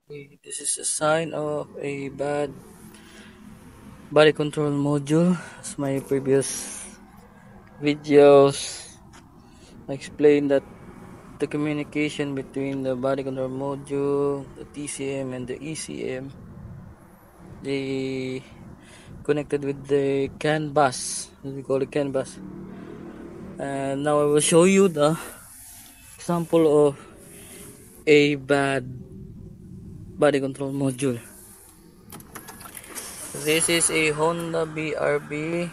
Okay, this is a sign of a bad body control module. As my previous videos explained that the communication between the body control module, the TCM and the ECM, they connected with the CAN bus. We call it CAN bus. And now I will show you the example of a bad body control module. This is a Honda BRB.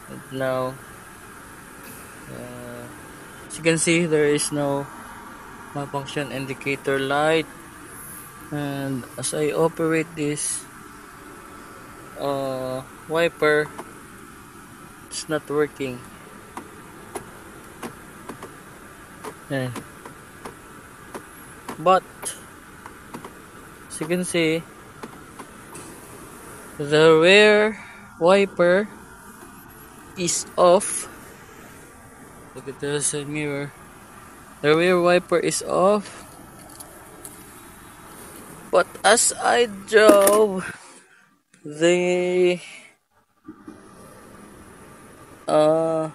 And now, as you can see, there is no malfunction indicator light. And as I operate this wiper, it's not working. Yeah. But as you can see, the rear wiper is off. Look at the side mirror. The rear wiper is off. But as I drove the uh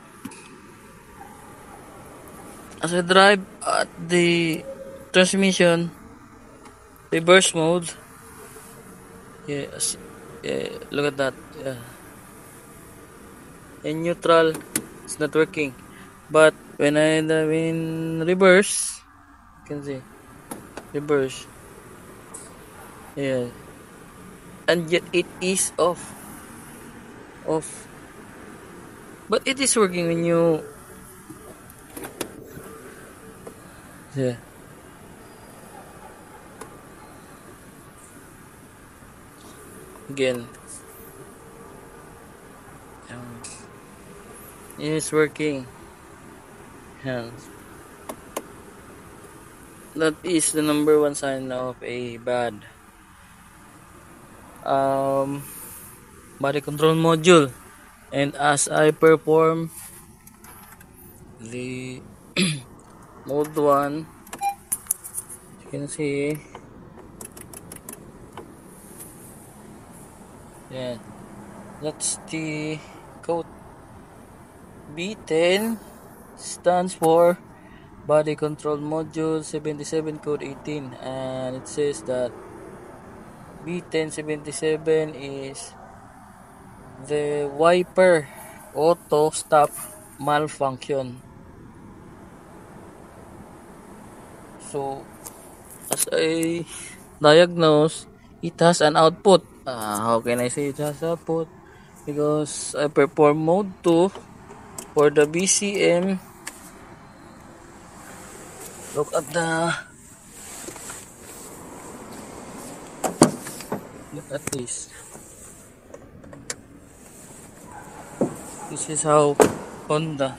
as I drive at the transmission reverse mode, yes, yeah, look at that. Yeah. In neutral, it's not working. But when I drive in reverse, you can see reverse. Yeah, and yet it is off. But it is working when you, yeah. Again, um, it is working. Yeah. That is the number one sign of a bad um, body control module. And as I perform the mode 1, you can see, yeah, that's the code. B10 stands for body control module 77 code 18, and it says that B1077 is the wiper auto stop malfunction. So as I diagnose, it has an output. How can I say it has output? Because I perform mode 2 for the BCM. Look at this. This is how Honda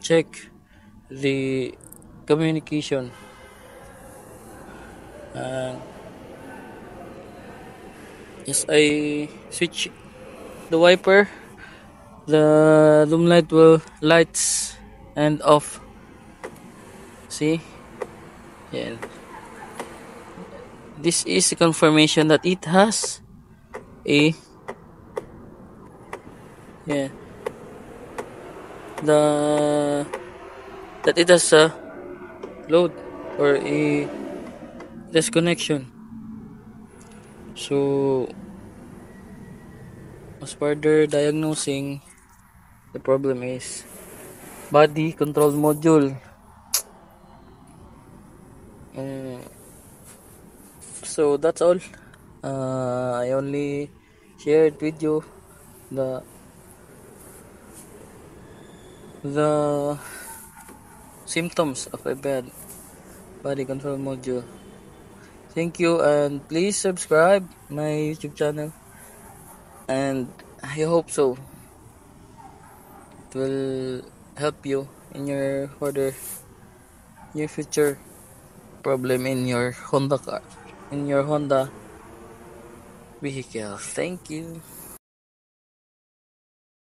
check the communication. Yes, I switch the wiper, the loom light will lights and off. See? Yeah. This is a confirmation that it has a, yeah, the that it has a load or a disconnection. So as further diagnosing, the problem is body control module. Uh, so that's all. I only shared with you the the symptoms of a bad body control module. Thank you, and please subscribe my YouTube channel, and I hope so it will help you in your further your future problem in your Honda car, in your Honda vehicle. Thank you.